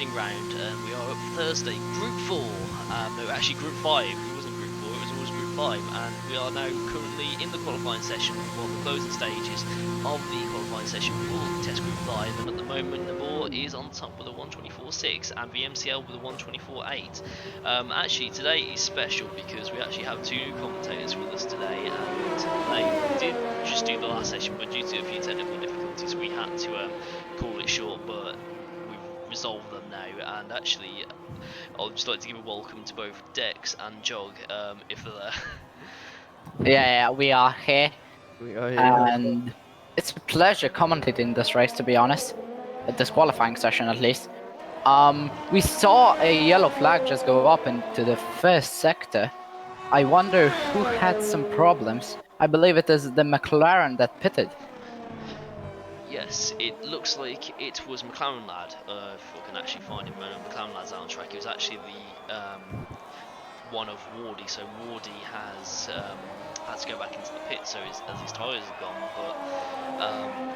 testing round, and we are up for Thursday, Group 4, no actually Group 5, it wasn't Group 4, it was always Group 5, and we are now currently in the qualifying session, well the closing stages of the qualifying session for Test Group 5, and at the moment the ball is on top with a 124.6 and the MCL with a 124.8. Actually today is special because we actually have two new commentators with us today, and they did just do the last session, but due to a few technical difficulties we had to call it short, but we've resolved them now. And actually I'd just like to give a welcome to both Dex and Jog, if they're there. Yeah, we are here, We are here. and it's a pleasure commentating this race, to be honest. This qualifying session, at least. We saw a yellow flag just go up into the first sector. I wonder who had some problems. I believe it is the McLaren that pitted. Yes, it looks like it was McLaren Lad, if we can actually find him. McLaren Lad's out on track. It was actually the one of Wardy, so Wardy has had to go back into the pit, so as his tyres have gone, but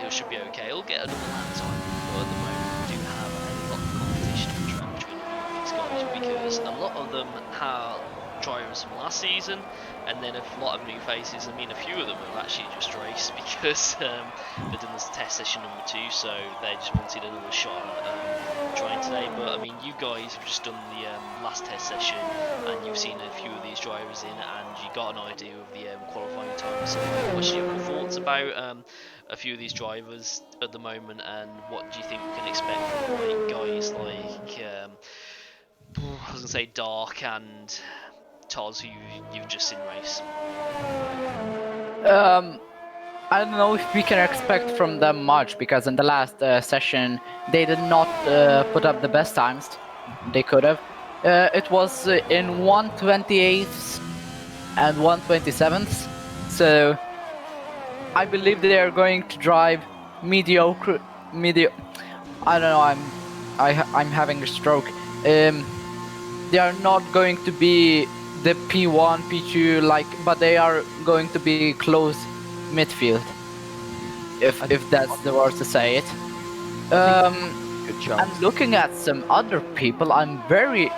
it should be okay. He'll get another lap time, but at the moment we do have a lot of competition on track between a few of these guys, because a lot of them are drivers from last season, and then a lot of new faces. I mean, a few of them have actually just raced because they've done this test session number 2, so they just wanted another shot at trying today. But I mean, you guys have just done the last test session, and you've seen a few of these drivers in, and you got an idea of the qualifying times. So what's your thoughts about a few of these drivers at the moment, and what do you think we can expect from like guys like I was gonna say Dark and Toz, who you've just seen race? I don't know if we can expect from them much, because in the last session they did not put up the best times they could have. It was in 128ths and 127ths, so I believe they are going to drive mediocre. I don't know. I'm having a stroke. They are not going to be the P1, P2 like, but they are going to be close midfield, if that's the word to say it. Good chance. And looking at some other people, I'm very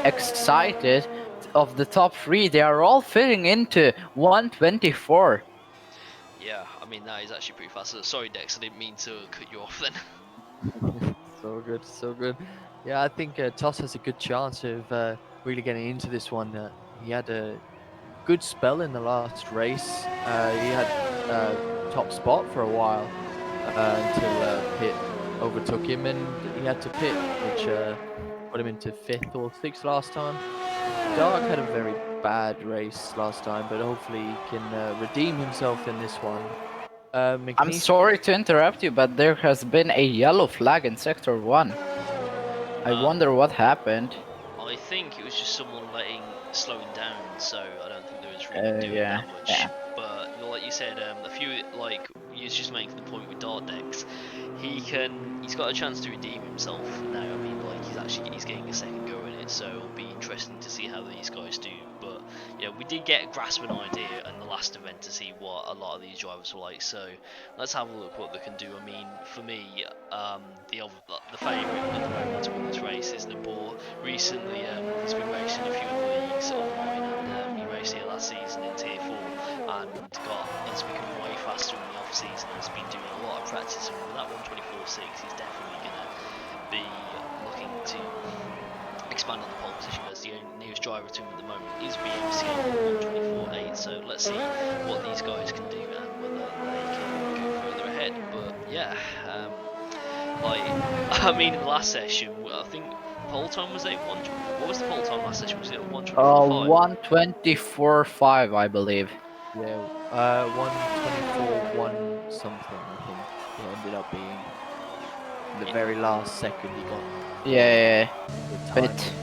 excited of the top 3. They are all fitting into 124. Yeah, I mean that is actually pretty fast. Sorry, Dex, I didn't mean to cut you off then. So good, so good. Yeah, I think Toss has a good chance of really getting into this one. He had a good spell in the last race. He had top spot for a while until Pit overtook him, and he had to pit, which put him into 5th or 6th last time. Dark had a very bad race last time, but hopefully he can redeem himself in this one. I'm sorry to interrupt you, but there has been a yellow flag in Sector 1. I wonder what happened. I think it was just someone slowing down, so I don't think there was really doing yeah, that much. yeah. But like you said, a few, like you was just making the point with Dart Dex, he's got a chance to redeem himself now. I mean, like he's getting a second go in it, so it'll be interesting to see how these guys do. But yeah, we did get a grasp an idea in the last event to see what a lot of these drivers were like. So let's have a look what they can do. I mean, for me, the favourite at the moment to win this race is the ball. Recently, he's been racing a few of the leagues online, and he raced here last season in Tier 4, and he's becoming way faster in the off season. Has been doing a lot of practice, and with that 124.6, he's definitely going to be looking to expand on the pole position, as the nearest driver to him at the moment is BMC on 124.8. So let's see what these guys can do and whether they can go further ahead. But yeah, I mean, in the last session, I think pole time was what was the pole time last session? Was it 124.5? 124.5, I believe. Yeah, 124, 1 something, I think it ended up being. The very last second he got. Yeah, the but time.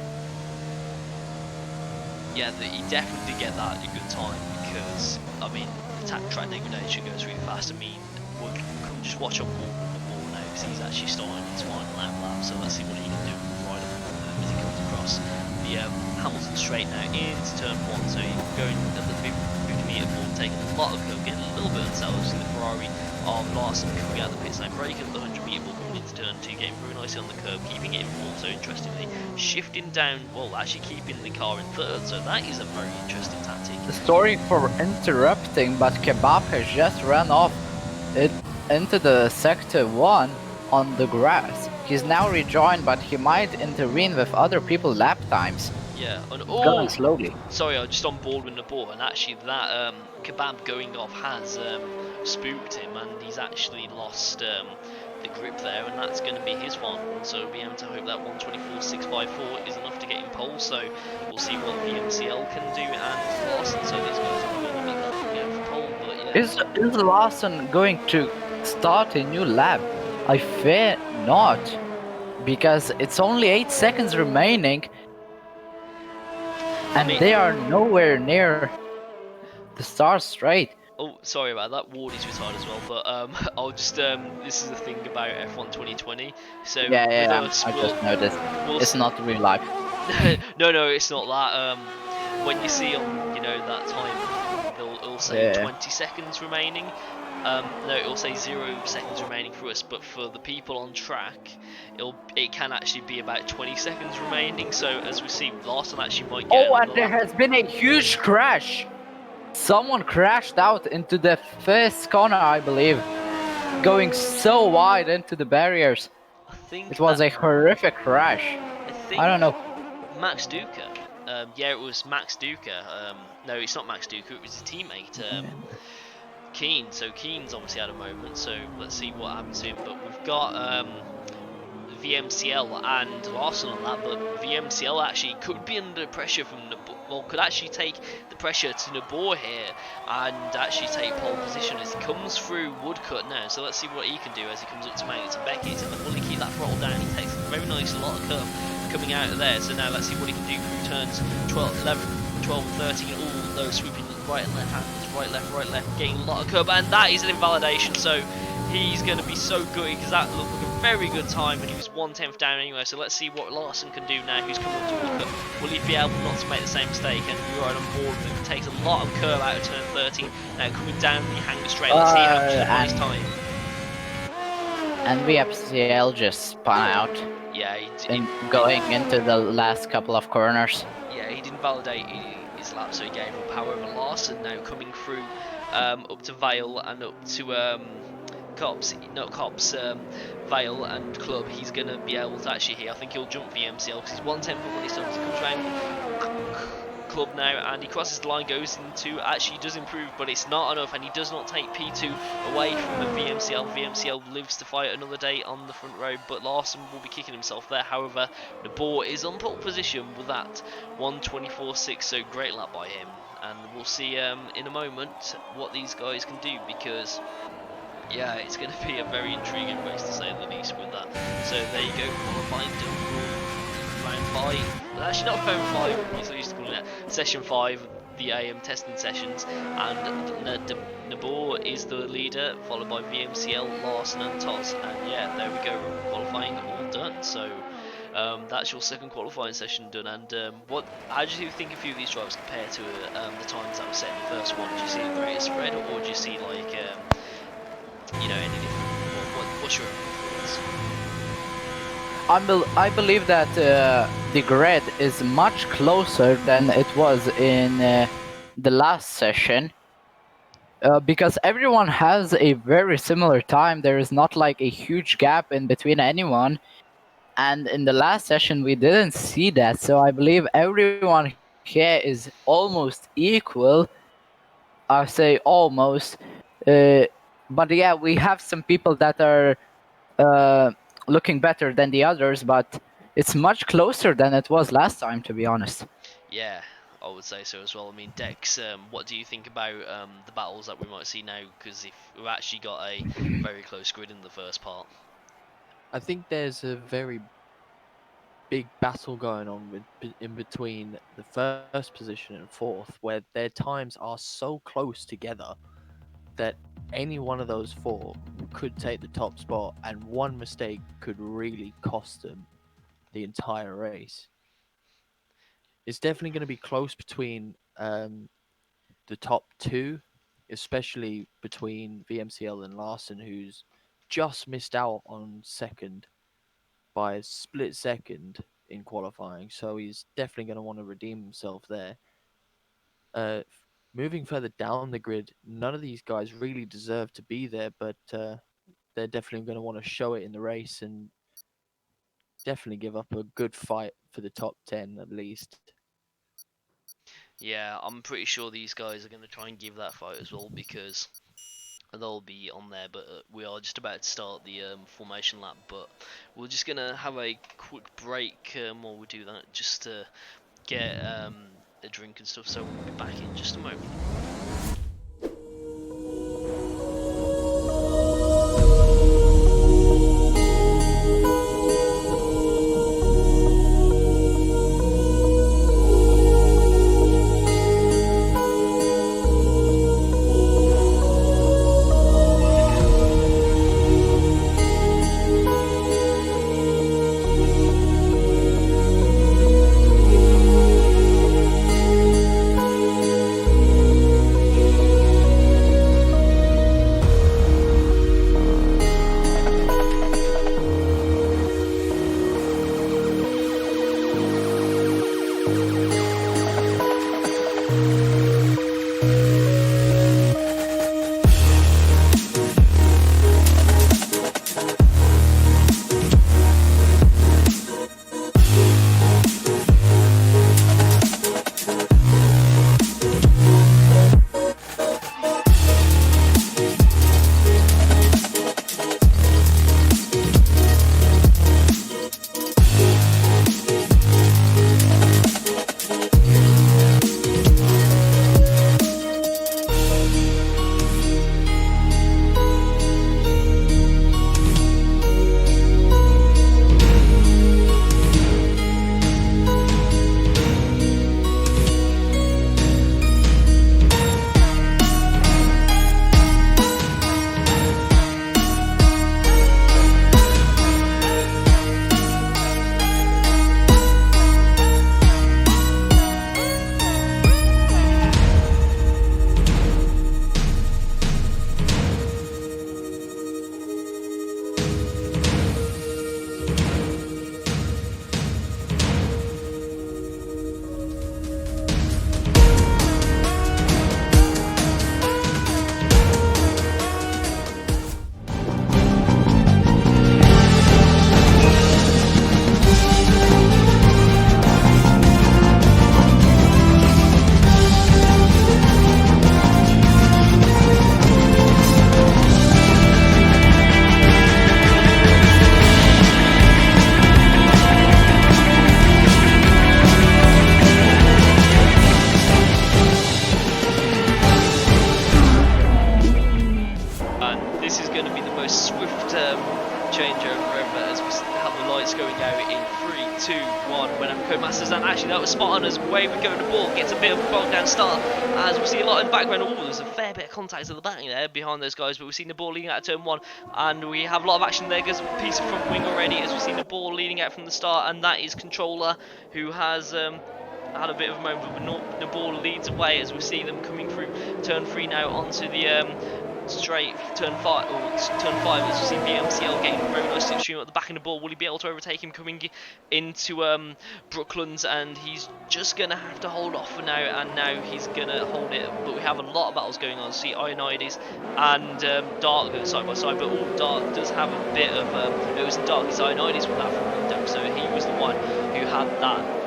Yeah, he definitely did get that at a good time, because I mean the track degradation goes really fast. I mean, we'll just watch on the ball now, because he's actually starting his final lap. So let's see what he can do right as he comes across the Hamilton straight now into turn 1. So he's going at the 50-meter ball, taking a lot of curve, getting a little bit unsettled. See the Ferrari of Larson coming out of the pit lane, braking at the 100-meter ball, coming into turn 2, getting very nicely on the curb, keeping it in fourth, so interestingly, shifting down, well, actually keeping the car in third, so that is a very interesting tactic. Sorry for interrupting, but Kebab has just run off it into the sector 1 on the grass. He's now rejoined, but he might intervene with other people's lap times. Yeah, and Going slowly. sorry, I just on board with the ball, and actually that kebab going off has spooked him, and he's actually lost the grip there, and that's going to be his final one. So we'll be able to hope that 124.654 is enough to get him pole. So we'll see what the MCL can do and Larson. So these guys are going to be going for pole, but yeah. Is Larson going to start a new lap? I fear not, because it's only 8 seconds remaining, and they are nowhere near the start straight. Oh, sorry about that. Wardy's retired as well, but I'll just this is the thing about F1 2020. So Yeah, with us, I just noticed. It's not real life. no, it's not that. When you see on that time, it'll say 20 seconds remaining. No, it'll say 0 seconds remaining for us, but for the people on track, it can actually be about 20 seconds remaining. So as we see, Larson actually might get. Oh, and there has been a huge crash. Someone crashed out into the first corner, I believe, going so wide into the barriers. I think it was a horrific crash. I don't know. Max Duca. Yeah, it was Max Duca. No, it's not Max Duca. It was his teammate. Keen. So Keen's obviously had a moment. So let's see what happens to him. But we've got VMCL and Larson on that, but VMCL actually could be under pressure from could actually take the pressure to Nabor here and actually take pole position as he comes through Woodcut now. So let's see what he can do as he comes up to Magnus and Beckett, and will he keep that throttle down? He takes a very nice lot of curve coming out of there. So now let's see what he can do through turns 12, 11, 12 and 13, all those swooping right and left hands, right, left, getting a lot of curve, and that is an invalidation. So he's going to be so good because that looked like a very good time, and he was 1/10 down anyway. So let's see what Larson can do now, who's coming to Woodcut. Will he be able not to make the same mistake? And we're right on board with him. He takes a lot of curve out of turn 13. Now coming down the hanger straight, let's see how much he his time. And VFCL just spun out. Yeah, going into the last couple of corners. Yeah, he didn't validate his lap, so he gave up. However, Larson now coming through up to Vale and up to Vale and Club, he's going to be able to actually I think he'll jump VMCL because he's 1/10 when he comes around Club now, and he crosses the line, goes into, actually does improve, but it's not enough, and he does not take P2 away from the VMCL. VMCL lives to fight another day on the front row, but Larson will be kicking himself there. However, the ball is on pole position with that 1:24.6, so great lap by him, and we'll see in a moment what these guys can do, because yeah, it's going to be a very intriguing race to say the least with that. So there you go, qualifying round 5. Well, actually not round 5, he's used to calling it session 5, the AM testing sessions, and Nabor is the leader, followed by VMCL, Larson and Toz, and yeah, there we go, qualifying all done. So that's your second qualifying session done. And how do you think a few of these drivers compare to the times that were set in the first one? Do you see a greater spread, or do you see like any different? What's your thoughts? I believe that the grid is much closer than it was in the last session, because everyone has a very similar time. There is not like a huge gap in between anyone, and in the last session we didn't see that. So I believe everyone here is almost equal. I say almost, but yeah, we have some people that are looking better than the others, but it's much closer than it was last time, to be honest. Yeah, I would say so as well. I mean, Dex, what do you think about the battles that we might see now? Because if we've actually got a very close grid in the first part. I think there's a very big battle going on in between the first position and fourth, where their times are so close together that any one of those four could take the top spot, and one mistake could really cost them the entire race. It's definitely going to be close between the top two, especially between VMCL and Larson, who's just missed out on second by a split second in qualifying, so he's definitely going to want to redeem himself there. Moving further down the grid, none of these guys really deserve to be there, but they're definitely going to want to show it in the race and definitely give up a good fight for the top 10 at least. Yeah, I'm pretty sure these guys are going to try and give that fight as well, because they'll be on there. But we are just about to start the formation lap, but we're just going to have a quick break while we do that, just to get a drink and stuff, so we'll be back in just a moment. And actually that was spot on as way we go the ball gets a bit of a bogged down start, as we see a lot in the background. Oh, there's a fair bit of contact at the back there behind those guys, but we've seen the ball leading out of turn 1, and we have a lot of action there. There's a piece of front wing already, as we've seen the ball leading out from the start, and that is Controller, who has had a bit of a moment, but the ball leads away as we see them coming through turn 3 now onto the straight turn 5, as we see VMCL getting a very nice slipstream at the back of the ball. Will he be able to overtake him coming into Brooklands? And he's just going to have to hold off for now, and now he's going to hold it. But we have a lot of battles going on. See Ionides and Dark go side by side, but Dark does have a bit of it was Dark, it's Ionides with that from Wing, so he was the one who had that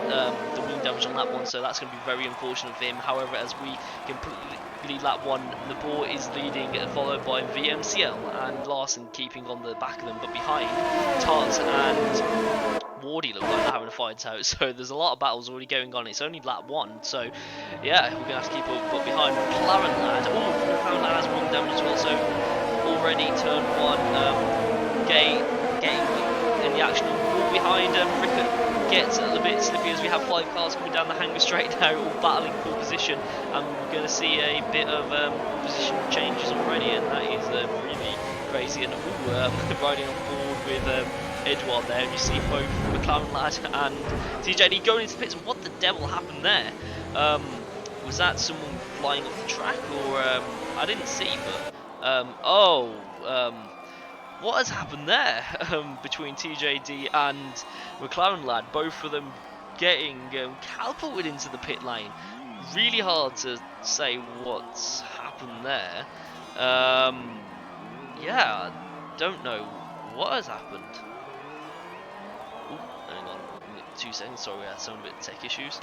the wing damage on that one, so that's going to be very unfortunate for him. However, as we completely lap 1, the ball is leading, followed by VMCL and Larson keeping on the back of them, but behind Tarts and Wardy look like they're having a fight out, so there's a lot of battles already going on. It's only lap 1, so yeah, we're going to have to keep up. But behind McLaren Lad, McLaren Lad has wing damage as well, so already turn 1, getting in the action. All behind Rickard gets a little bit slippy as we have 5 cars coming down the hangar straight now, all battling for position, and we're going to see a bit of position changes already, and that is really crazy. And riding on board with Edouard there, and you see both McLaren Lad and TJD going into pits. What the devil happened there? Was that someone flying off the track, or I didn't see, but what has happened there between TJD and McLaren lad? Both of them getting catapulted into the pit lane. Really hard to say what's happened there. Yeah, I don't know what has happened. Ooh, hang on, 2 seconds. Sorry, we had some bit of tech issues.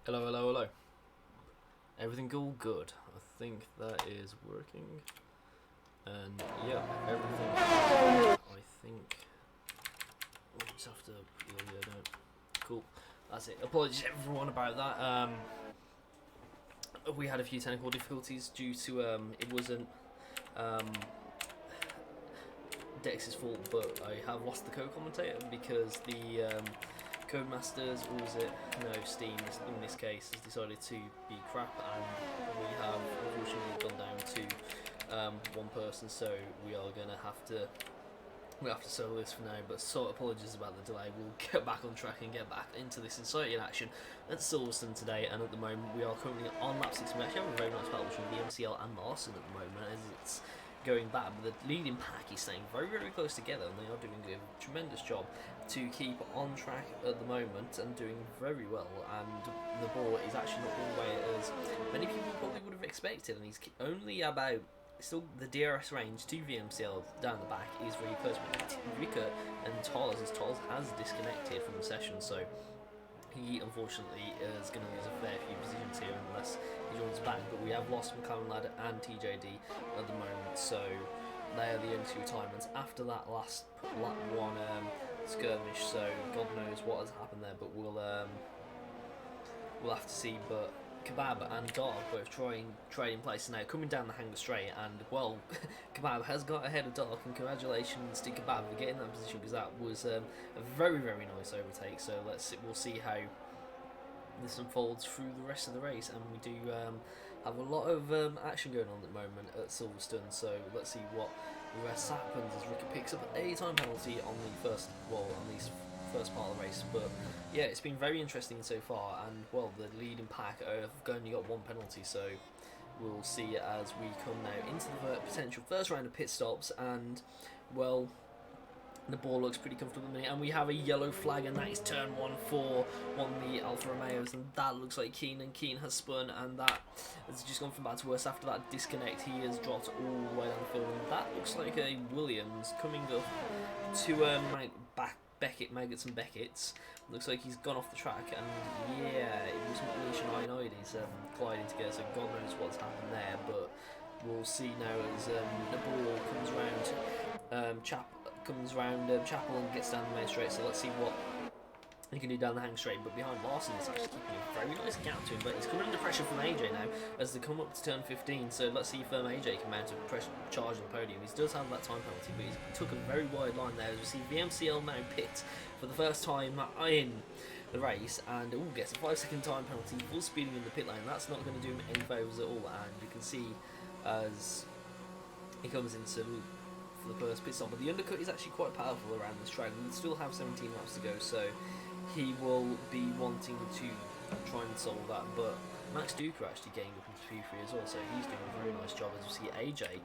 Hello, hello, hello. Everything all good? I think that is working. And yeah, everything. I think. Oh, just have to. Yeah, don't. Cool. That's it. Apologies everyone about that. We had a few technical difficulties due to it wasn't Dex's fault, but I have lost the co-commentator because the Codemasters, or is it no Steam in this case, has decided to be crap, and we have unfortunately gone down to one person, so we are gonna have to solo this for now. But so apologies about the delay. We'll get back on track and get back into this exciting action at Silverstone today. And at the moment, we are currently on lap 6. We actually have a very nice battle between the MCL and Larson at the moment, as it's going back, but the leading pack is staying very, very close together, and they are doing a tremendous job to keep on track at the moment and doing very well. And the ball is actually not going away as many people probably would have expected, and he's only about still the DRS range to VMCL down the back is very close. But Rika and Toz, as Toz has disconnected from the session, so he unfortunately is going to lose a fair few positions here unless he joins back. But we have lost McLaren Lad and TJD at the moment, so they are the only two retirements after that last lap 1 skirmish. So God knows what has happened there, but we'll have to see. But Kebab and Dark both trading places now, coming down the hanger straight, and well, Kebab has got ahead of Dark, and congratulations to Kebab for getting that position, because that was a very, very nice overtake. So we'll see how this unfolds through the rest of the race, and we do have a lot of action going on at the moment at Silverstone. So let's see what the rest happens as Ricky picks up a time penalty on the first part of the race. But yeah, it's been very interesting so far, and well, the leading pack have only got one penalty, so we'll see as we come now into the potential first round of pit stops. And well, the ball looks pretty comfortable at the minute, and we have a yellow flag, and that is turn 1 for one of the Alfa Romeos, and that looks like Keane, and Keane has spun, and that has just gone from bad to worse. After that disconnect, he has dropped all the way down the field, and that looks like a Williams coming up to Beckett, Maggots and Beckett's. Looks like he's gone off the track, and yeah, it was Leash and Ioides colliding together, so God knows what's happened there. But we'll see now as the ball comes round Chapel and gets down the main straight. So let's see what he can do down the hang straight. But behind Larson is actually keeping a very nice gap to him, but he's coming under pressure from AJ now as they come up to turn 15. So let's see if AJ can mount a pressure charge on the podium. He does have that time penalty, but he took a very wide line there as we see VMCL now pit for the first time in the race, and gets a 5-second time penalty, full speeding in the pit lane. That's not going to do him any favours at all, and you can see as he comes into for the first pit stop. But the undercut is actually quite powerful around this track. We still have 17 laps to go, so he will be wanting to try and solve that. But Max Duker actually getting up into P3 as well, so he's doing a very nice job, as we see AJ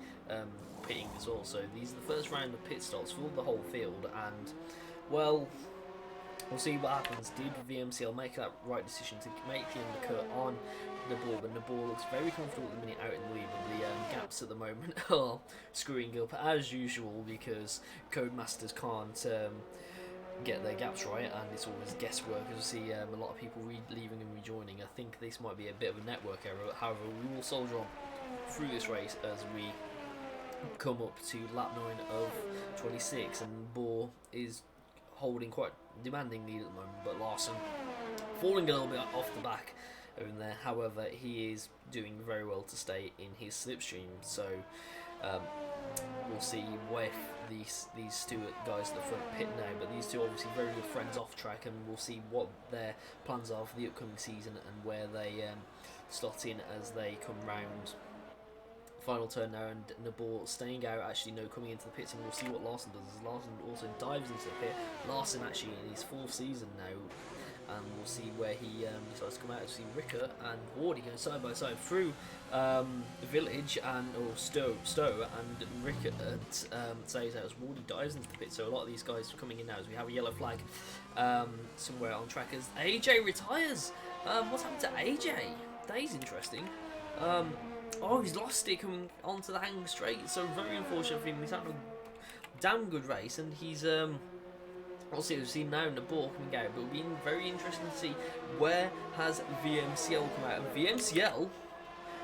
pitting as well. So these are the first round of pit stops for the whole field, and well, we'll see what happens. Did VMCL make that right decision to make the undercut on the ball? But the ball looks very comfortable at the minute out in the lead, but the gaps at the moment are screwing up as usual because Codemasters can't get their gaps right, and it's always guesswork. As we see a lot of people leaving and rejoining. I think this might be a bit of a network error. However, we will soldier on through this race as we come up to lap 9 of 26, and the ball is holding quite demanding lead at the moment, but Larson falling a little bit off the back over there. However, he is doing very well to stay in his slipstream, so we'll see if these two guys at the front pit now, but these two obviously very good friends off track, and we'll see what their plans are for the upcoming season and where they slot in as they come round final turn now. And Nabor staying out, actually no, coming into the pits, and we'll see what Larson does, as Larson also dives into the pit. Larson actually in his 4th season now, and we'll see where he decides to come out. To see Ricker and Wardy going side by side through the village, and Stowe and Ricker says out as Wardy dives into the pit. So a lot of these guys are coming in now as we have a yellow flag somewhere on track as AJ retires. What's happened to AJ? That is interesting. Oh, he's lost it coming onto the hang straight, so very unfortunate for him. He's had a damn good race, and he's Obviously, we've seen now Nabor coming out, but it'll be very interesting to see where has VMCL come out. And VMCL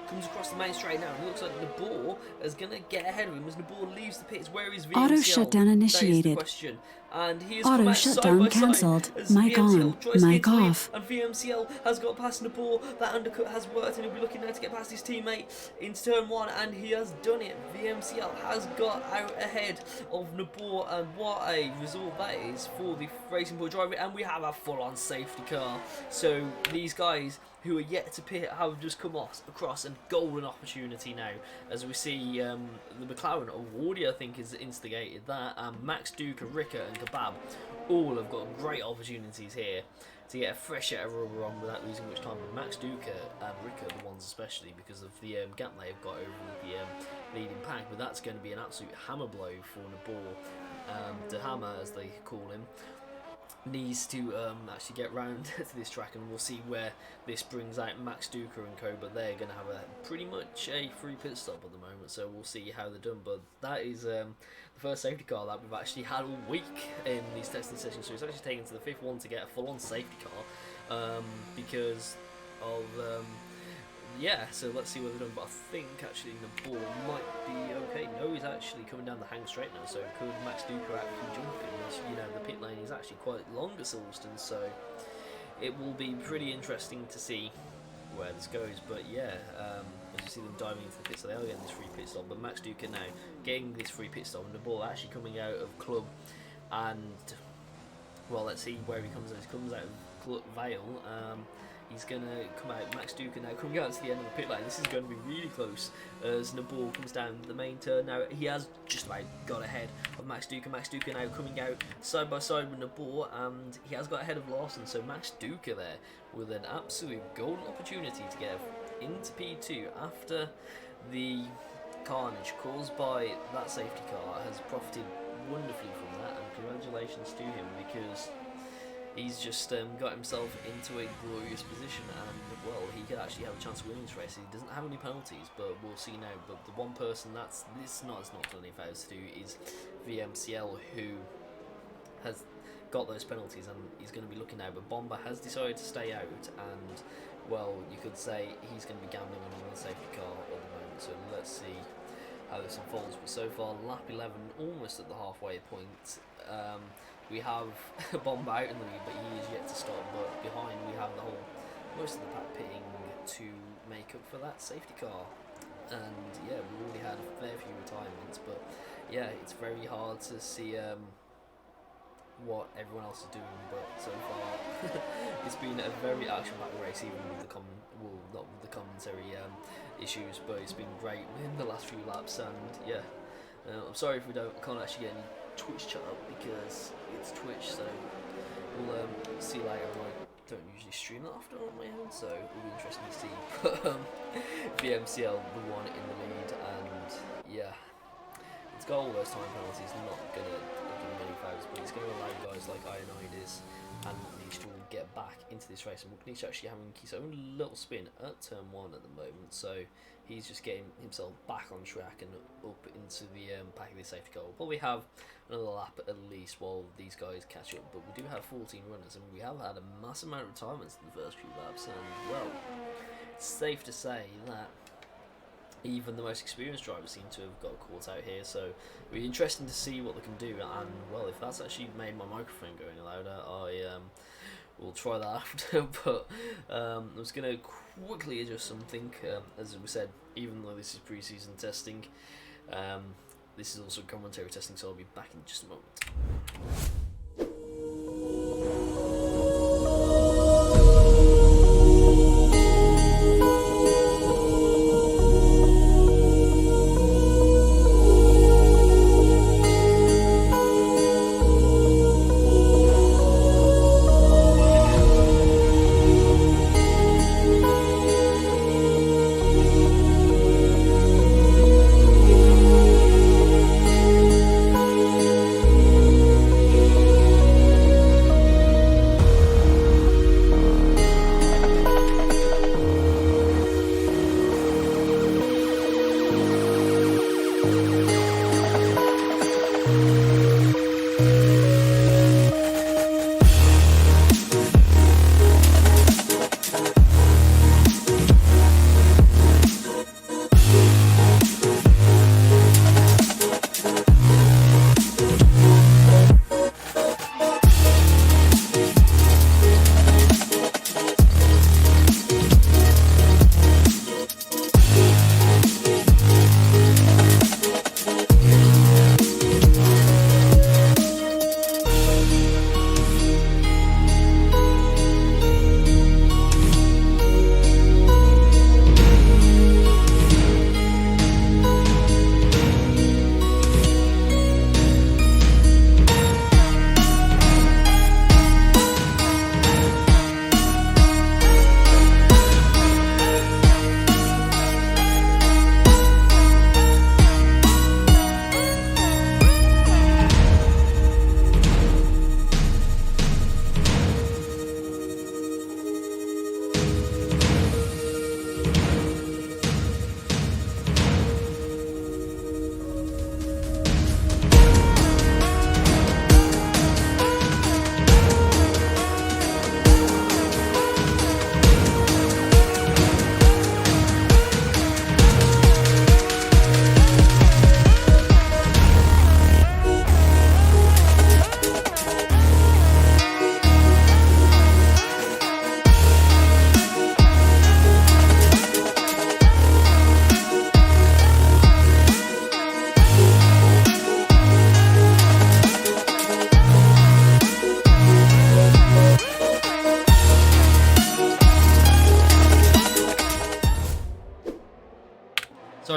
comes across the main straight now, and it looks like Nabor is going to get ahead of him as Nabor leaves the pits. Where is VMCL? Auto shutdown initiated. That is the question. And he has Auto come out shutdown side by cancelled. side as Mic VMCL on, tries to mic get into lead, off. and VMCL has got past Nabor. That undercut has worked, and he'll be looking now to get past his teammate into turn 1, and he has done it. VMCL has got out ahead of Nabor, and what a result that is for the Racing Point driver. And we have a full-on safety car. So these guys who are yet to pit have just come across a golden opportunity now, as we see the McLaren of Wardy, I think, has instigated that, and Max Duca, Ricca and Kebab all have got great opportunities here to get a fresh set of rubber on without losing much time. And Max Duca and Ricca are the ones especially because of the gap they've got over the leading pack, but that's going to be an absolute hammer blow for Nabor. The hammer, as they call him, needs to actually get round to this track, and we'll see where this brings out Max Duca and co, but they're going to have a pretty much a free pit stop at the moment, so we'll see how they're done. But that is the first safety car that we've actually had all week in these testing sessions, so it's actually taken to the 5th one to get a full-on safety car because of yeah, so let's see what they're doing. But I think actually the ball might be okay. No, he's actually coming down the hang straight now, so could Max Duca actually jump in? As you know, the pit lane is actually quite long at Silverstone, so it will be pretty interesting to see where this goes. But yeah, as you see them diving into the pit, so they are getting this free pit stop, but Max Duca now getting this free pit stop, and the ball actually coming out of club, and well, let's see where he comes out. He comes out of club Vale. He's going to come out, Max Duca now coming out to the end of the pit lane. This is going to be really close as Nabor comes down the main turn. Now he has just about got ahead of Max Duca. Max Duca now coming out side by side with Nabor, and he has got ahead of Larson. So Max Duca there with an absolute golden opportunity to get into P2 after the carnage caused by that safety car has profited wonderfully from that, and congratulations to him, because he's just got himself into a glorious position, and well, he could actually have a chance of winning this race. He doesn't have any penalties, but we'll see now. But the one person that's not done any favours to do is VMCL, who has got those penalties, and he's going to be looking out. But Bomber has decided to stay out, and well, you could say he's going to be gambling on the safety car at the moment. So let's see how this unfolds. But so far, lap 11, almost at the halfway point. We have Bomb out in the lead, but he is yet to stop. But behind, we have most of the pack pitting to make up for that safety car. And yeah, we already had a fair few retirements, but yeah, it's very hard to see what everyone else is doing. But so far, it's been a very action-packed race, even with the not with the commentary issues, but it's been great in the last few laps. And yeah, I'm sorry if we can't actually get any Twitch chat up because it's Twitch, so we'll see later. I don't usually stream that often on my own, so it'll be interesting to see. But VMCL, the one in the lead, and yeah, it's got all those time penalties, not gonna give him any fouls, but it's gonna allow guys like Ionides and Niche to get back into this race. And Niche actually having his own little spin at turn 1 at the moment, so he's just getting himself back on track and up into the back of the safety car. We'll probably have another lap at least while these guys catch up, but we do have 14 runners, and we have had a massive amount of retirements in the first few laps, and well, it's safe to say that even the most experienced drivers seem to have got caught out here, so it'll be interesting to see what they can do. And well, if that's actually made my microphone go any louder, I will try that after. But I'm just going to quickly adjust something. As we said, even though this is pre-season testing, this is also commentary testing, so I'll be back in just a moment.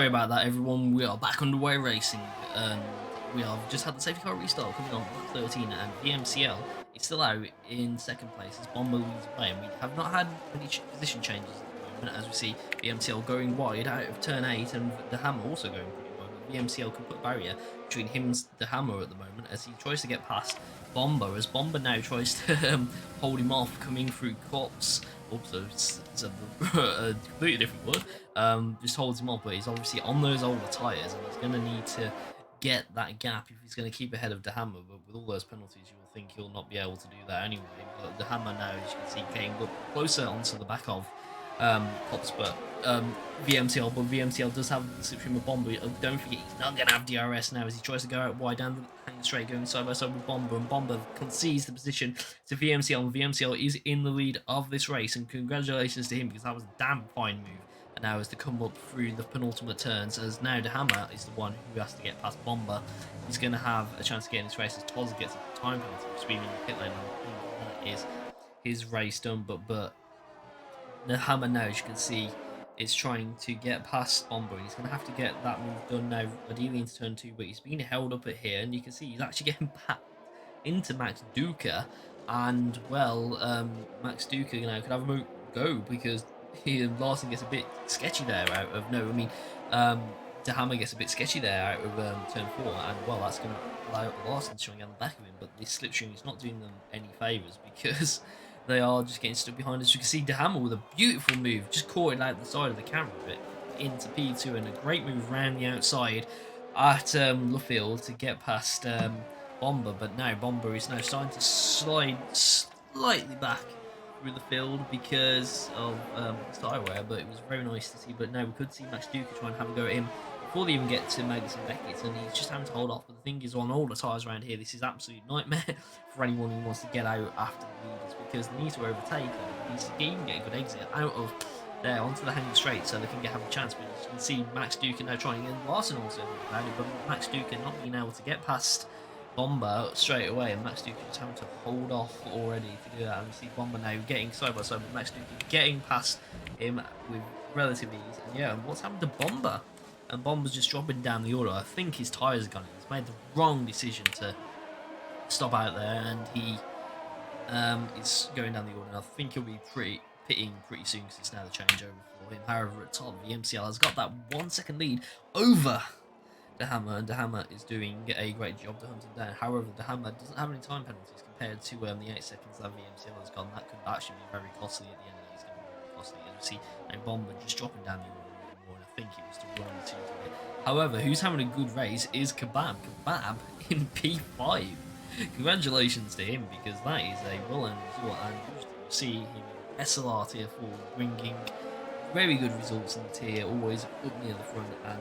sorry about that, everyone. We are back underway racing. We have just had the safety car restart coming on lap 13, and VMCL is still out in second place as Bomber leads away, and we have not had any position changes at the moment, as we see VMCL going wide out of turn 8, and the Hammer also going pretty wide. VMCL can put a barrier between him and the Hammer at the moment as he tries to get past Bomber, as Bomber now tries to hold him off coming through Cops. Also, it's a completely different word. Just holds him off, but he's obviously on those older tyres, and he's going to need to get that gap if he's going to keep ahead of the Hammer. But with all those penalties, you will think he'll not be able to do that anyway. But the Hammer now, as you can see, getting up closer onto the back of Cops, but VMCL. But VMCL does have the slipstream of Bomber. Don't forget, he's not going to have DRS now as he tries to go out wide down the hanging straight, going side by side with Bomber, and Bomber concedes the position to VMCL, and VMCL is in the lead of this race, and congratulations to him because that was a damn fine move. And now is to come up through the penultimate turns, as now the Hammer is the one who has to get past Bomber. He's going to have a chance to get in this race as Toz gets a time penalty for speeding in the pit lane, and that is his race done. But the Hammer now, as you can see, is trying to get past Bomber. He's going to have to get that move done now, ideally into turn 2, but he's being held up at here, and you can see he's actually getting back into Max Duca, and well, Max Duca, you know, could have a go because Larson gets a bit sketchy there out of the Hammer gets a bit sketchy there out of turn 4, and well, that's going to allow Larson showing on the back of him, but this slipstream is not doing them any favours because they are just getting stuck behind us. You can see the Hammer with a beautiful move, just caught it out the side of the camera a bit into P2, and a great move around the outside at Luffield to get past Bomber, but now Bomber is now starting to slide slightly back through the field because of his tyre wear, but it was very nice to see. But now we could see Max Duca try and have a go at him before they even get to Magnussen Beckett, and he's just having to hold off. But the thing is, on all the tyres around here, this is absolute nightmare for anyone who wants to get out after the leaders, because they need to overtake them. He needs to even get a good exit out of there onto the hanging straight so they can have a chance. But as you can see, Max Duca now trying, and Larson also about it, but Max Duca not being able to get past Bomber straight away, and Max Duca just having to hold off already to do that. And you see Bomber now getting side by side with Max Duca, getting past him with relative ease. And yeah, and what's happened to Bomber? And Bomber's just dropping down the order. I think his tyres gone in. He's made the wrong decision to stop out there, and he is going down the order. And I think he'll be pitting pretty soon because it's now the changeover for him. However, at top, the MCL has got that 1 second lead over the Hammer, and the Hammer is doing a great job to hunt him down. However, the Hammer doesn't have any time penalties compared to the 8 seconds that VMCL has gone. That could actually be very costly at the end of the day. It's going to be very costly. As we see, now Bomber just dropping down the order a bit more, and I think it was to run the team to it. However, who's having a good race is Kebab. Kebab in P5. Congratulations to him, because that is a well-earned result, and you see him in SLR tier 4 bringing very good results in the tier, always up near the front and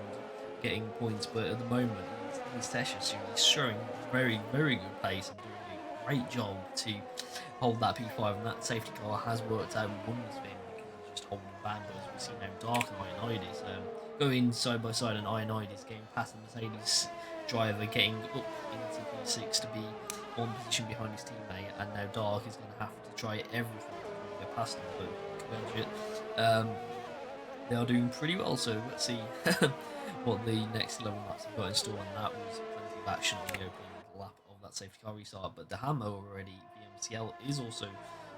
getting points. But at the moment, his sessions, he's showing very, very good pace and doing a great job to hold that P5, and that safety car has worked out wonders for him because he's just holding the band. But as we see now, Dark and Ionides going side by side, and Ionides getting past the Mercedes driver, getting up into P6 to be one position behind his teammate, and now Dark is going to have to try everything to get past him. But they are doing pretty well, so let's see what the next 11 laps have got in store, and that was plenty of action on the opening lap of that safety car restart. But the Hammer already, the MCL is also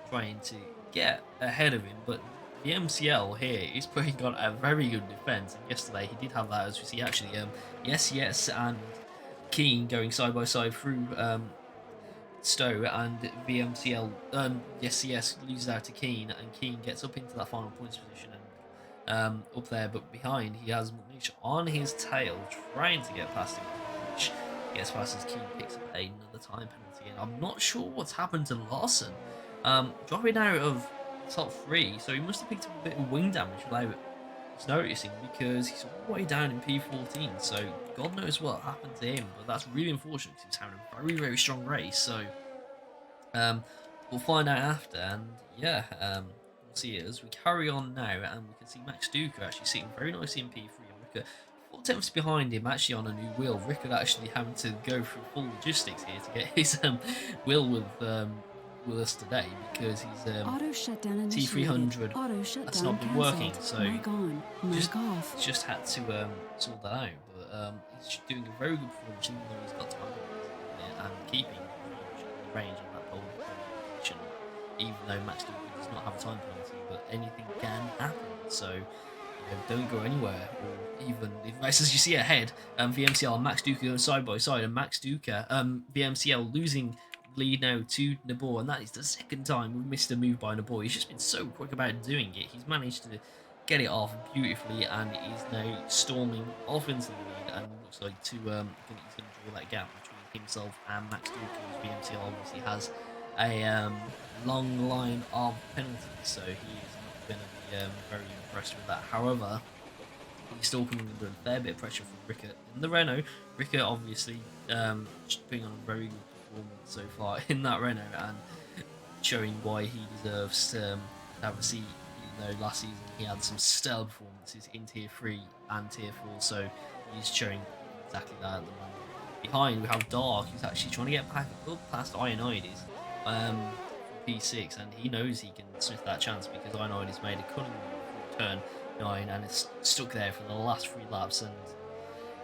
trying to get ahead of him, but the MCL here is putting on a very good defence, and yesterday he did have that, as we see actually yes and Keen going side by side through Stowe, and VMCL yes loses out to Keen, and Keen gets up into that final points position and up there, but behind he has McNish on his tail trying to get past him. McNish gets past as Keen picks up another time penalty, and I'm not sure what's happened to Larson. Dropping out of top 3, so he must have picked up a bit of wing damage without us noticing, because he's all the way down in P14, so God knows what happened to him. But that's really unfortunate because he's having a very, very strong race, so we'll find out after. And yeah, we'll see it as we carry on now, and we can see Max Duca actually sitting very nicely in P3, and Ricker 4 tenths behind him, actually on a new wheel. Ricker actually having to go through full logistics here to get his wheel with with us today because he's Auto shutdown T300 Auto shutdown that's not been canceled. working, so Mic on. just Mic off. just had to sort that out. But he's doing a very good performance, even though he's got time and keeping pretty much in the range in that pole position, even though Max Duca does not have a time penalty. But anything can happen, so don't go anywhere. Or even if, as you see ahead, VMCL and Max Duca go side by side, and Max Duca, VMCL losing lead now to Nabor, and that is the second time we've missed a move by Nabor. He's just been so quick about doing it. He's managed to get it off beautifully, and is now storming off into the lead, and looks like he's going to draw that gap between himself and Max Duca, as VMCL obviously has a long line of penalties, so he is not going to be very impressed with that. However, he's still coming under a fair bit of pressure from Rickert in the Renault. Rickert obviously putting on a very good performance so far in that Renault, and showing why he deserves to have a seat. Even though last season he had some stellar performances in Tier 3 and Tier 4, so he's showing exactly that at the moment. Behind we have Dark, who's actually trying to get back up past Ionides P6, and he knows he can sniff that chance because Ionides made a cunning move turn 9 and is stuck there for the last 3 laps, and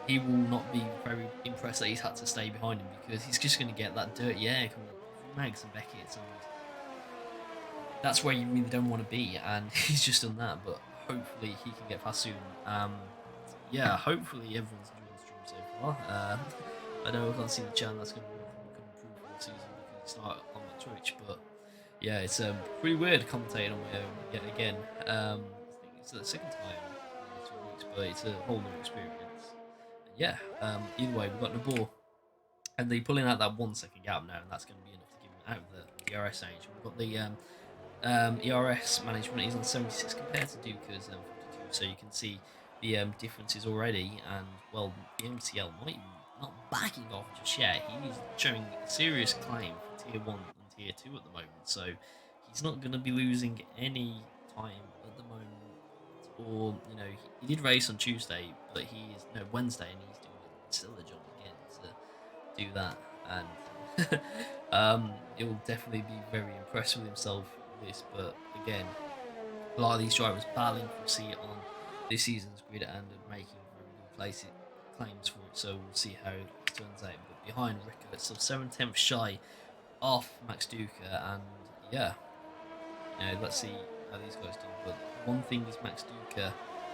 he will not be very impressed that he's had to stay behind him because he's just going to get that dirty air coming up from Megs and Beckett's, and that's where you really don't want to be, and he's just done that. But hopefully he can get past soon. Yeah, hopefully everyone's enjoying the stream so far. I know I can't see the channel that's going to come through for the season because it's not on my Twitch, but yeah, it's pretty weird commentating on my own yet again. I think it's the second time in 2 weeks, but it's a whole new experience. Yeah, either way, we've got Nabor, and they're pulling out that 1 second gap now, and that's going to be enough to give him out of the DRS stage. We've got the ERS management is on 76 compared to Duca's 52, so you can see the differences already, and well, the MCL might be not backing off just yet. He's showing a serious claim for Tier 1 and Tier 2 at the moment, so he's not going to be losing any time at the moment. Or, he did race on Tuesday, but Wednesday, and he's doing still a job again to do that, and he'll definitely be very impressed with himself with this. But again, a lot of these drivers battling for a seat on this season's grid and making very good claims for it, so we'll see how it turns out. But behind Rickert, so 7/10 shy off Max Duca, and yeah, let's see how these guys do. But one thing is Max Duca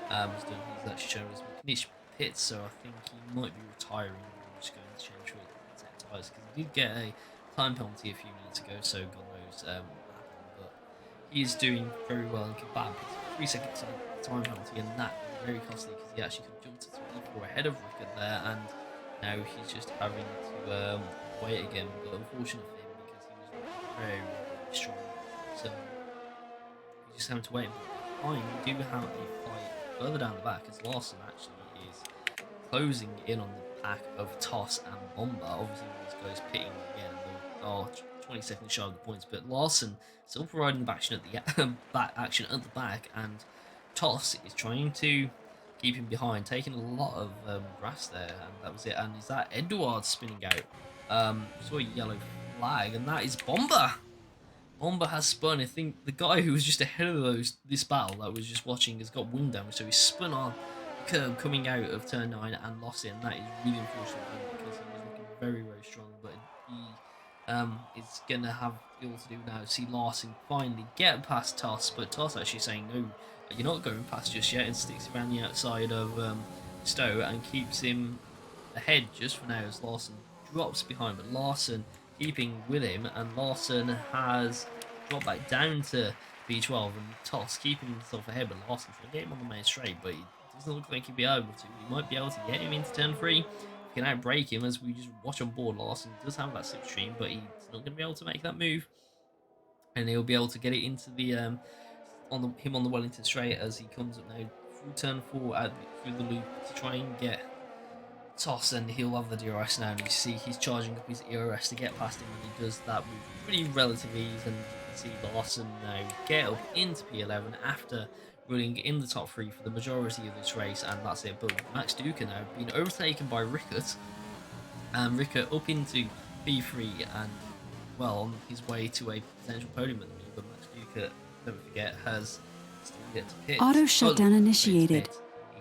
has done, he's actually shown his McNish pits, so I think he might be retiring or just going to change for tyres, because he did get a time penalty a few minutes ago, so God knows what happened. But he is doing very well in Kebab. It's a 3 second time penalty, and that is very costly because he actually could jump to 24 ahead of Rickert there, and now he's just having to wait again. But unfortunately for him, because he was very, very strong, so he's just having to wait. But behind, we do have a fight further down the back, as Larson actually is closing in on the pack of Toss and Bomba. Obviously, these guys pitting again, they are 20 seconds shy of the points, but Larson still providing the action at the action at the back, and Toss is trying to keep him behind, taking a lot of grass there, and that was it. And is that Edward spinning out? Saw a yellow flag, and that is Bomba. Bomba has spun. I think the guy who was just ahead of this battle that was just watching has got wind damage, so he spun on the curb coming out of turn 9 and lost it, and that is really unfortunate for him because he was looking very, very strong. But he is going to have all to do now. See Larson finally get past Toss, but Toss actually saying no, you're not going past just yet, and sticks around the outside of Stowe and keeps him ahead just for now as Larson drops behind. But Larson keeping with him, and Larson has dropped back down to B12, and Toss keeping himself ahead, but Larson trying to get him on the main straight, but he doesn't look like he'll be able to. He might be able to get him into turn 3. He can outbrake him, as we just watch on board. Larson does have that slipstream, but he's not going to be able to make that move, and he'll be able to get it into the him on the Wellington straight as he comes up now through turn 4 through the loop to try and get Toss, and he'll have the DRS now, and you see he's charging up his ERS to get past him, and he does that with pretty relative ease, and you can see Larson now get up into P11 after running in the top 3 for the majority of this race, and that's it. But Max Duca now being overtaken by Rickert, and Rickert up into P3, and well, on his way to a potential podium at the minute. But Max Duca, don't forget, has still yet to pit. Auto shutdown ready to initiated. pit.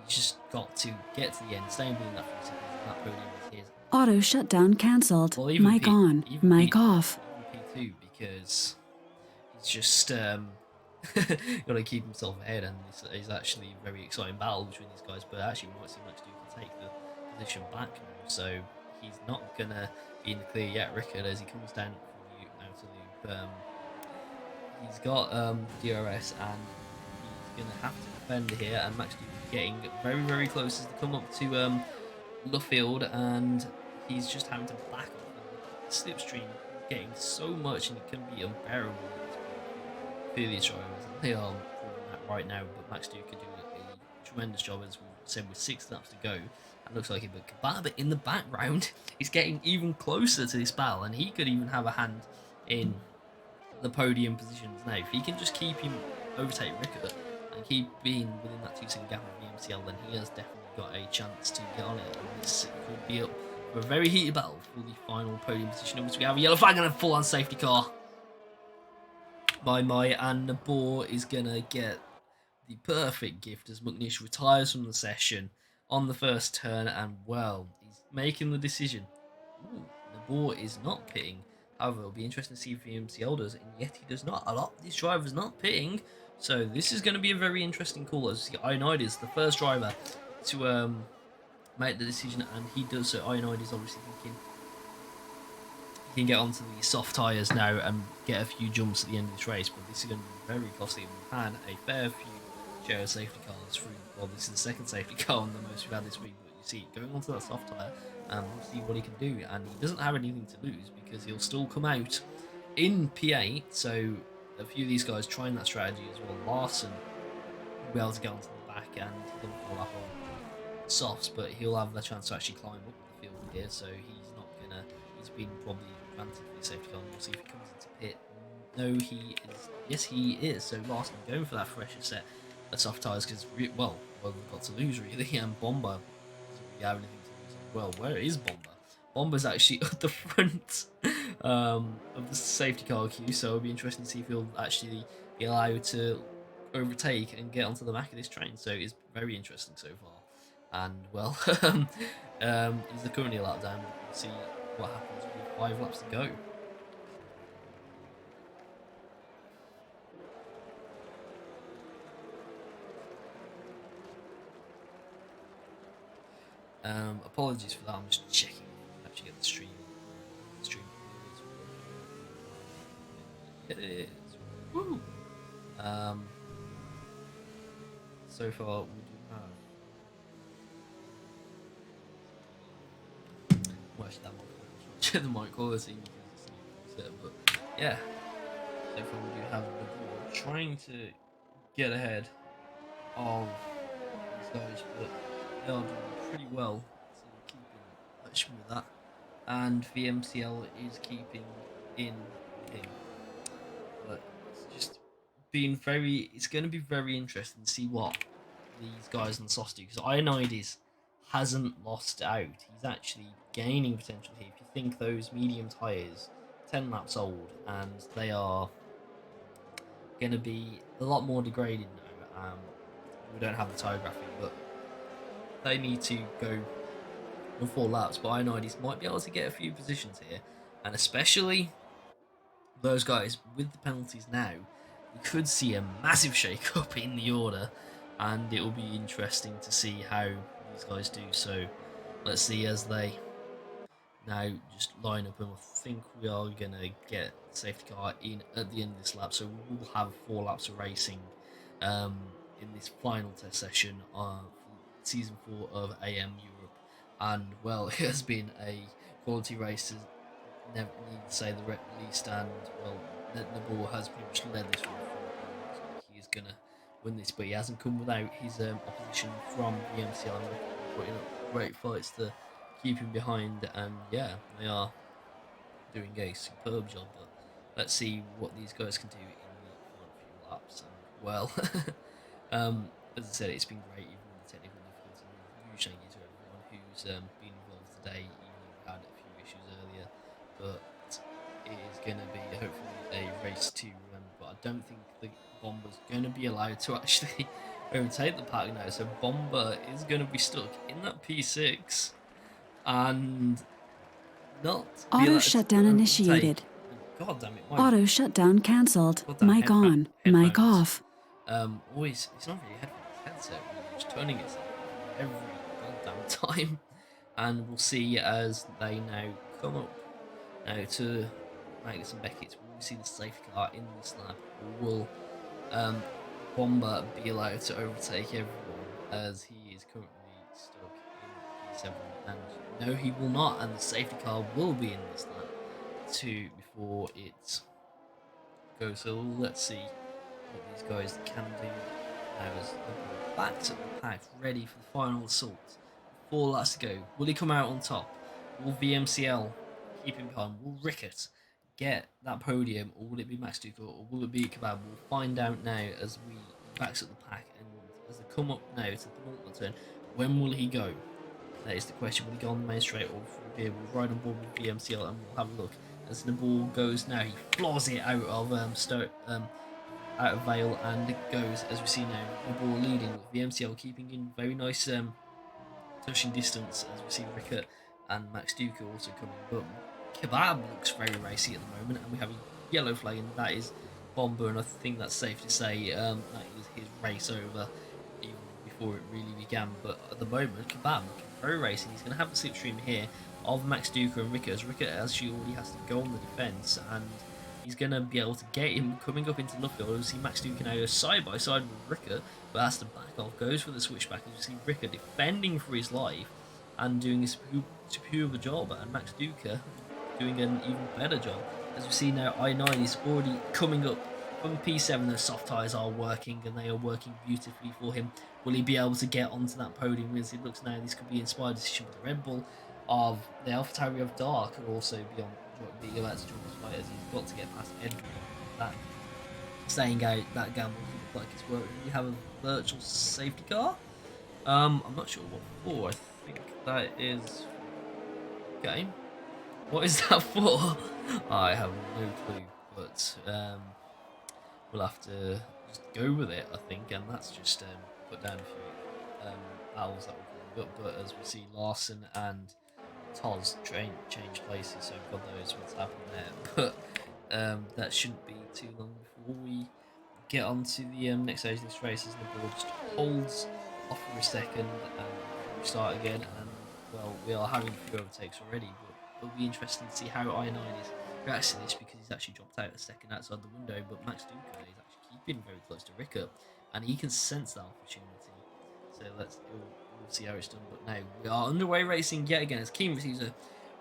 He's just got to get to the end, stay within that 3 seconds, and that podium is his. Auto shutdown cancelled. Well, even Mic on. even Mic off. Even P2, because he's just got to keep himself ahead, and it's actually a very exciting battle between these guys. But actually, we might see Max Duca take the position back now, so he's not gonna be in the clear yet, Rickard, as he comes down from you out of loop. He's got DRS, and he's gonna have to defend here, and Max Duca getting very, very close as they come up to Luffield, and he's just having to back off. The slipstream getting so much, and it can be unbearable. Previous drivers, and they are proving that right now. But Max Duca doing a tremendous job, as we said, with 6 laps to go. And looks like it, but Kababa in the background is getting even closer to this battle, and he could even have a hand in the podium positions now. If he can just keep him overtake Rickard and keep being within that 2-second gap of VMCL, then he has definitely got a chance to get on it. And this could be up for a very heated battle for the final podium position, in which we have a yellow flag and a full-on safety car. And Nabor is going to get the perfect gift as McNish retires from the session on the first turn, and well, he's making the decision. Ooh, Nabor is not pitting. However, it'll be interesting to see if VMCL does, and yet he does not. A lot of these drivers not pitting, so this is going to be a very interesting call, as Ionide is the first driver to make the decision, and he does so. Ionide is obviously thinking he can get onto the soft tyres now and get a few jumps at the end of this race, but this is going to be very costly. We've had a fair few share of safety cars through. Well, this is the second safety car on the most we've had this week, but you see going onto that soft tyre, and we'll see what he can do. And he doesn't have anything to lose because he'll still come out in P8. So a few of these guys trying that strategy as well. Larson will be able to get onto the back, and he'll fall up on softs, but he'll have the chance to actually climb up the field here. So he's not gonna. He's been probably granted for the safety car. We'll see if he comes into pit. No, he is. Yes, he is. So Larson going for that fresher set of soft tyres because, well, they've got to lose really, and Bomber doesn't really have anything to lose as well. Where is Bomber? Bomber's actually at the front of the safety car queue, so it'll be interesting to see if he'll actually be allowed to overtake and get onto the back of this train. So it's very interesting so far. And well, he's currently a lap down. We'll see what happens with 5 laps to go. Apologies for that. I'm just checking. Actually, get the stream. It is. Woo. So far we do have. Well, actually, that might check the mic quality because it's set, but yeah. So far we do have the board trying to get ahead of these guys, but they are doing pretty well. So keeping touch with that, and VMCL is keeping in him. But it's just been very. It's going to be very interesting to see what these guys on the soft do, because Ionides hasn't lost out. He's actually gaining potential here. If you think those medium tyres, 10 laps old, and they are going to be a lot more degraded now. We don't have the tyre graphic, but they need to go on 4 laps. But Ionides might be able to get a few positions here, and especially those guys with the penalties now, we could see a massive shake-up in the order, and it will be interesting to see how these guys do. So let's see as they now just line up, and I think we are going to get safety car in at the end of this lap, so we'll have 4 laps of racing in this final test session for season 4 of AM Europe. And well, it has been a quality race, never need to say the least, and well, Nabor has pretty much led this one forward. He is going to win this, but he hasn't come without his opposition from VMCL, putting up great fights to keep him behind, and yeah, they are doing a superb job. But let's see what these guys can do in the final few laps. And well, as I said, it's been great even with the technical difficulties. Huge thank you to everyone who's been involved today, even though we had a few issues earlier, but it is going to be hopefully a race to remember, but I don't think the Bomber's going to be allowed to actually overtake the pack now. So Bomber is going to be stuck in that P6 and not be Auto allowed to shutdown overtake. initiated. And God damn it, my Auto shutdown cancelled. goddamn Mic on. Mic headphones. off. Always, it's not really a headphones, it's a headset, really, just turning itself every goddamn time. And we'll see as they now come up now to Magnus and Beckett. Will we see the safety car in this lap, or will Bomber be allowed to overtake everyone as he is currently stuck in P7? And no, he will not, and the safety car will be in this lap too before it goes. So let's see what these guys can do now as they're back to the pack, ready for the final assault. 4 laps to go. Will he come out on top? Will VMCL keep him behind? Will Rickett get that podium, or will it be Max Duca, or will it be Kebab? We'll find out now as we backs up the pack, and as they come up now to the penultimate turn, when will he go? That is the question. Will he go on the main straight, or will he ride on board with VMCL? And we'll have a look as the ball goes now. He floors it out of out of Vale, and it goes as we see now. The ball leading with VMCL keeping in very nice touching distance as we see Rickett and Max Duca also coming. But Kebab looks very racy at the moment, and we have a yellow flag, and that is Bomber, and I think that's safe to say that is his race over even before it really began. But at the moment, Kebab looking very racy. He's going to have the slipstream here of Max Duca and Rickett, as Rickett actually already has to go on the defence, and he's going to be able to get him coming up into Luffield. Obviously, Max Duca now goes side by side with Rickett, but has to back off, goes for the switchback, and you see Rickett defending for his life and doing a superior job, and Max Duca doing an even better job. As we see now, I9 is already coming up from P7. The soft tyres are working, and they are working beautifully for him. Will he be able to get onto that podium? As it looks now, this could be inspired decision with the Red Bull of the AlphaTauri of Dark, could also be about to join this fight, as he's got to get past Edward. That staying out that gamble doesn't look like it's working. We have a virtual safety car. I'm not sure what for. I think that is game. What is that for? I have no clue, but we'll have to just go with it, I think, and that's just put down a few battles that will come up. But as we see, Larson and Toz change places, so God knows what's happening there. But that shouldn't be too long before we get on to the next stage of this race, as the board just holds off for a second and we start again. And well, we are having a few overtakes already, but it'll be interesting to see how I9 is reacts to this, because he's actually dropped out a second outside the window, but Max Duca is actually keeping very close to Rickett, and he can sense that opportunity. So we'll see how it's done. But now we are underway racing yet again, as Keem receives a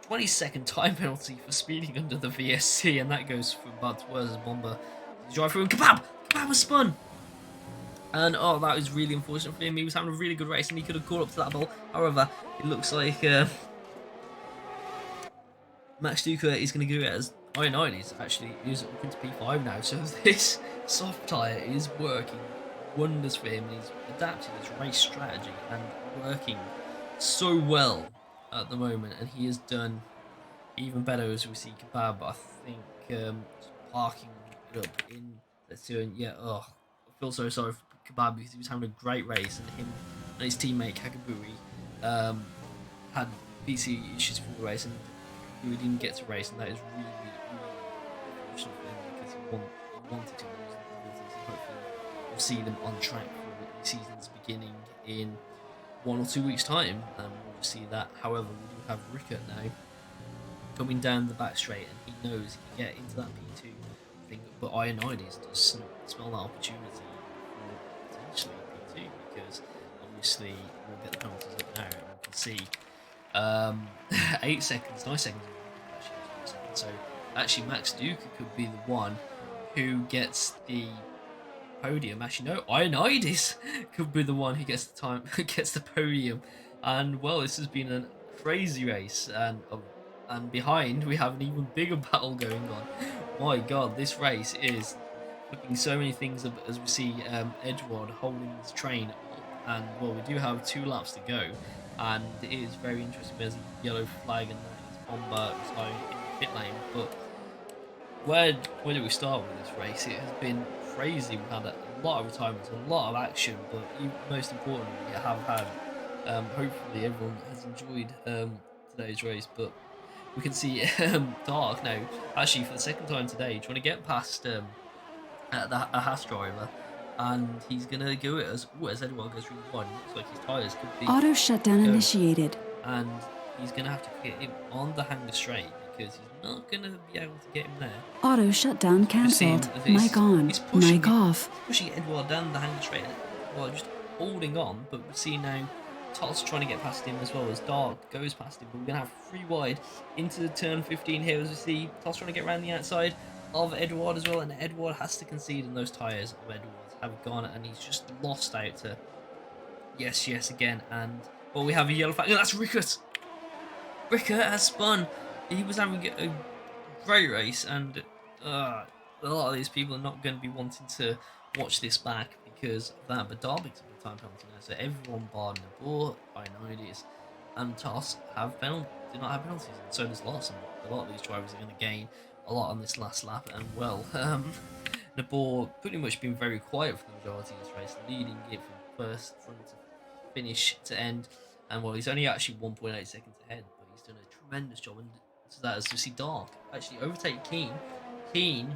20-second time penalty for speeding under the VSC, and that goes for Bud Where's Bomber. Drive through, and Kebab was spun. And oh, that was really unfortunate for him. He was having a really good race, and he could have caught up to that ball. However, it looks like Max Duca is going to go as I9 is up into P5 now. So this soft tyre is working wonders for him, and he's adapted his race strategy and working so well at the moment, and he has done even better as we see Kebab. I think parking it up in let's do it. Yeah, I feel so sorry for Kebab, because he was having a great race, and him and his teammate Kakaburi had PC issues for the race, and Kakaburi didn't get to race, and that is really, really unfortunate for him, because he wanted to lose the abilities, and hopefully we'll see them on track for the season's beginning in 1 or 2 weeks' time, and we'll see that. However, we do have Rickett now coming down the back straight, and he knows he can get into that P2 thing, but Ionides does smell that opportunity for potentially P2, because obviously we'll get the penalties up now, and we can see 8 seconds, 9 seconds, so actually Max Duca could be the one who gets the podium. Actually, no, Ionides could be the one who gets the podium. And well, this has been a crazy race, and behind we have an even bigger battle going on. My God, this race is looking so many things up, as we see Edward holding his train up, and well, we do have 2 laps to go, and it is very interesting. There's a yellow flag, and that is Bomber retiring in the pit lane, but where do we start with this race? It has been crazy. We've had a lot of retirements, a lot of action, but most importantly, we have had. Hopefully, everyone has enjoyed today's race. But we can see Dark now, actually for the second time today, trying to get past a Haas driver, and he's gonna go it as Edward goes through one. Looks like his tires could be Auto shutdown going, initiated. and he's gonna have to get him on the hanger straight because he's not gonna be able to get him there. Auto shutdown Just seeing cancelled. that he's- Mic on. he's pushing Mic it. off. Pushing Edward down the hanger straight, while just holding on. But we see now Toss trying to get past him as well as Dark goes past him. But we're gonna have 3 wide into turn 15 here as we see Toss trying to get around the outside of Edward as well, and Edward has to concede, and those tyres of Edward's have gone, and he's just lost out to yes again. And well, we have a yellow flag. No, that's Rickert. Rickert has spun. He was having a great race, and a lot of these people are not going to be wanting to watch this back because of that. But Derby took the time penalty now, so everyone bar Nabor, Ioannidis, and Toss do not have penalties, and so does Larson. A lot of these drivers are going to gain a lot on this last lap, and well, Nabor pretty much been very quiet for the majority of this race, leading it from front to finish to end, and well, he's only actually 1.8 seconds ahead, but he's done a tremendous job, and so that is to see Dark actually overtake Keen. Keen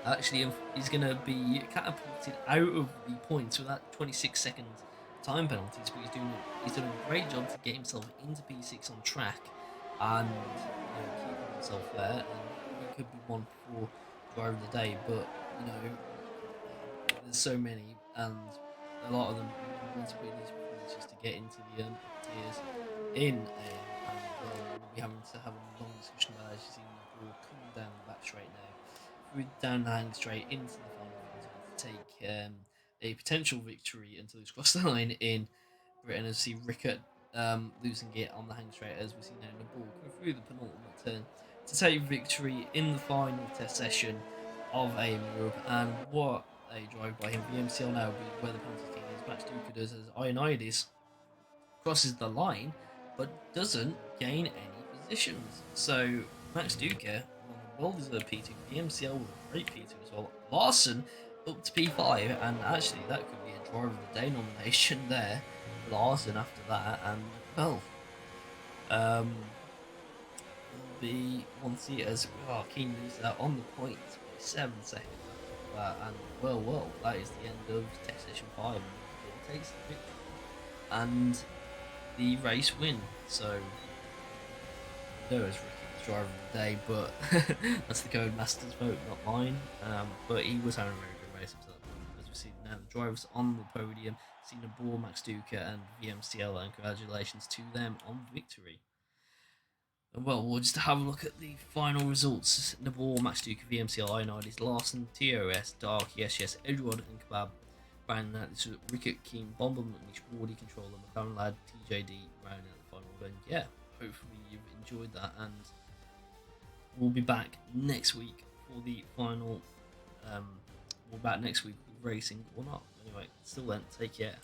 actually is going to be catapulted out of the points with that 26-second time penalties, but he's done a great job to get himself into P6 on track and keeping himself there, and he could be one for driver of the day, but there's so many, and a lot of them want to win these performances to get into the tiers in and we'll be having to have a long discussion about, as you see the ball coming down the back straight now, through down the hang straight into the final to take a potential victory until he's crossed the line in Britain, as we see Rickert losing it on the hang straight, as we see now the ball coming through the penultimate turn to take victory in the final test session of AIM Europe. And what a drive by him. VMCL now will be where the penalty king is. Max Duca does, as Ioannidis crosses the line but doesn't gain any positions. So Max Duca, well deserved P2, VMCL with a great P2 as well. Larson up to P5, and actually that could be a driver of the day nomination there. Larson after that, and well, be one seat as Keen loses that on the points by 7 seconds. And well, that is the end of test session 5. And it takes the victory and the race win. So no, it's Ricky's driver of the day, but that's the Codemasters vote, not mine. But he was having a very good race himself. As we see now, the drivers on the podium: Cena Ball, Max Duca, and VMCL, and congratulations to them on victory. Well, we'll just have a look at the final results. Nabor, Max Duca, VMCL, Ioannidis, Larson, TOS, Dark, Yes, Edward, and Kebab. Rounding out this was Rickert, Keen, Bomber, McNish, Wardy, Controller, McLaren Lad, TJD, rounding out the final. And yeah, hopefully you've enjoyed that, and we'll be back next week for the final. We'll be back next week with racing or not. Anyway, still then, take care.